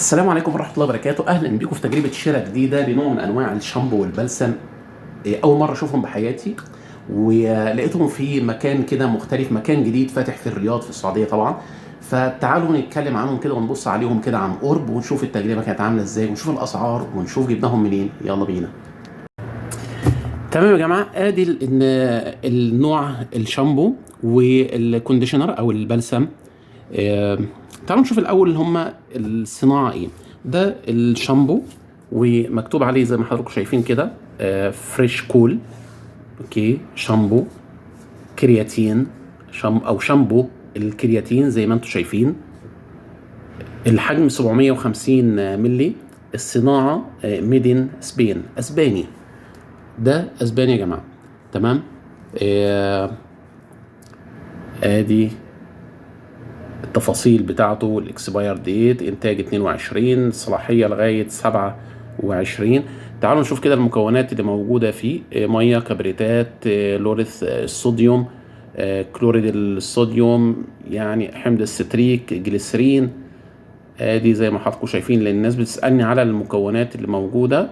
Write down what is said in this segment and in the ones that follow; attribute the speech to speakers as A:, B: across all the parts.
A: السلام عليكم ورحمة الله وبركاته. أهلا بكم في تجربة شراء جديدة لنوع من أنواع الشامبو والبلسم. أول مرة أشوفهم بحياتي، ولقيتهم في مكان كده مختلف، مكان جديد فاتح في الرياض في السعودية طبعا. فتعالوا نتكلم عنهم كده ونبص عليهم كده عن قرب ونشوف التجربة كانت عاملة إزاي ونشوف الأسعار ونشوف جبناهم منين. يلا بينا. تمام يا جماعة، ادي النوع الشامبو والكونديشنر او البلسم. تعالوا نشوف الاول اللي هم الصناعه ايه. ده الشامبو ومكتوب عليه زي ما حضراتكم شايفين كده فريش كول. اوكي، شامبو كرياتين او شامبو الكرياتين زي ما انتم شايفين. الحجم 750 ملي. الصناعه ميدين سبين، اسباني. ده اسباني يا جماعه. تمام. ادي التفاصيل بتاعته، الاكسباير ديت انتاج 22، صلاحيه لغايه 27. تعالوا نشوف كده المكونات اللي موجوده فيه. ميه، كبريتات، لوريث الصوديوم، كلوريد الصوديوم، يعني حمض الستريك، جليسرين. ادي زي ما حضراتكم شايفين، لان الناس بتسالني على المكونات اللي موجوده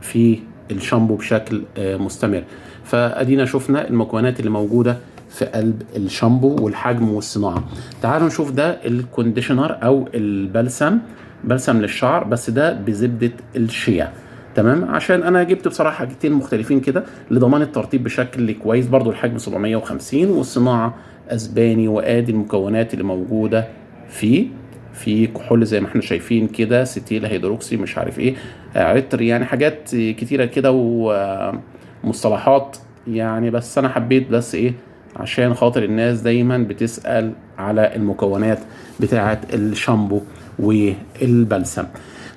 A: في الشامبو بشكل مستمر. فادينا شفنا المكونات اللي موجوده في قلب الشامبو والحجم والصناعه. تعالوا نشوف ده الكونديشنر او البلسم، بلسم للشعر، بس ده بزبده الشيا. تمام، عشان انا جبت بصراحه حاجتين مختلفين كده لضمان الترطيب بشكل كويس. برضو الحجم 750 والصناعه اسباني. وادي المكونات اللي موجوده فيه. في كحول زي ما احنا شايفين كده، ستيل هيدروكسي، مش عارف ايه، عطر، يعني حاجات كتيره كده ومصطلحات يعني. بس انا حبيت بس ايه، عشان خاطر الناس دايما بتسأل على المكونات بتاعه الشامبو والبلسم.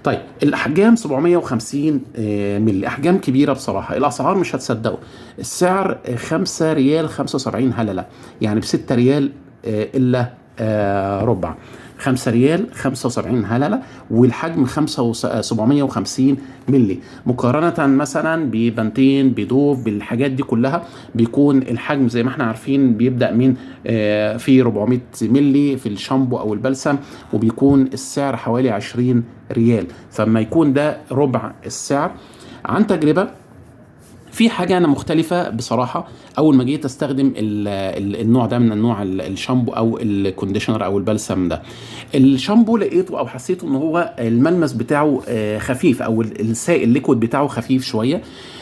A: طيب، الاحجام 750 ملي، احجام كبيره بصراحه. الاسعار مش هتصدقوا، السعر 5 ريال 75 هلله، يعني ب 6 ريال الا ربع. 5 ريال 75 هلله، والحجم 750 ملي. مقارنه مثلا ببنتين، بدوف، بالحاجات دي كلها، بيكون الحجم زي ما احنا عارفين بيبدا من في 400 ملي في الشامبو او البلسم، وبيكون السعر حوالي 20 ريال. فما يكون ده ربع السعر. عن تجربه، في حاجه انا مختلفه بصراحه. اول ما جيت استخدم النوع ده من انواع الشامبو او الكونديشنر او البلسم ده، الشامبو لقيته او حسيته ان هو الملمس بتاعه خفيف، او السائل الليكويد بتاعه خفيف شويه.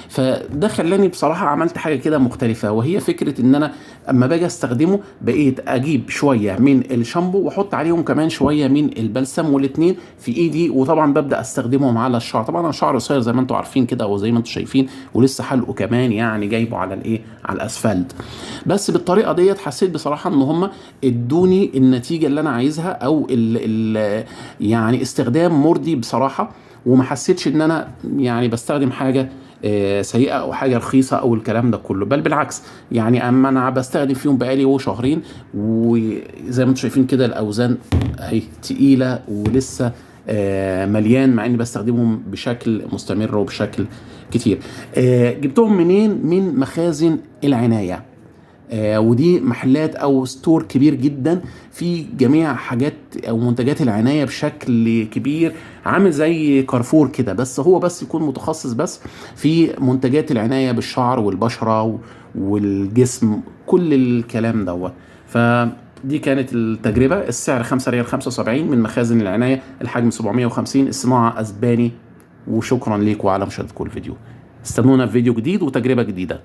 A: فده خلاني بصراحه عملت حاجه كده مختلفه، وهي فكره ان انا اما باجي استخدمه بقيت اجيب شويه من الشامبو واحط عليهم كمان شويه من البلسم، والاثنين في ايدي. وطبعا ببدا استخدمهم على الشعر. طبعا انا شعر قصير زي ما انتم عارفين كده، او زي ما انتم شايفين، ولسه حلقه كمان يعني جايبه على الايه، على الاسفلت. بس بالطريقه ديت حسيت بصراحه ان هم ادوني النتيجه اللي انا عايزها، او ال يعني استخدام مرضي بصراحه. وما حسيتش ان انا يعني بستخدم حاجه سيئه او حاجه رخيصه او الكلام ده كله، بل بالعكس. يعني اما انا بستخدم فيهم بقالي شهرين، وزي ما انتم شايفين كده الاوزان اهي تقيله ولسه مليان، مع اني بستخدمهم بشكل مستمر وبشكل كتير. جبتهم منين؟ من مخازن العنايه. ودي محلات او ستور كبير جدا في جميع حاجات او منتجات العنايه بشكل كبير، عامل زي كارفور كده، بس هو بس يكون متخصص بس في منتجات العنايه بالشعر والبشره والجسم، كل الكلام دوت. فدي كانت التجربه. السعر 5 ريال 75 من مخازن العنايه، الحجم 750، الصناعه اسباني. وشكرا لكم على مشاهدتكم الفيديو. استنونا في فيديو جديد وتجربه جديده.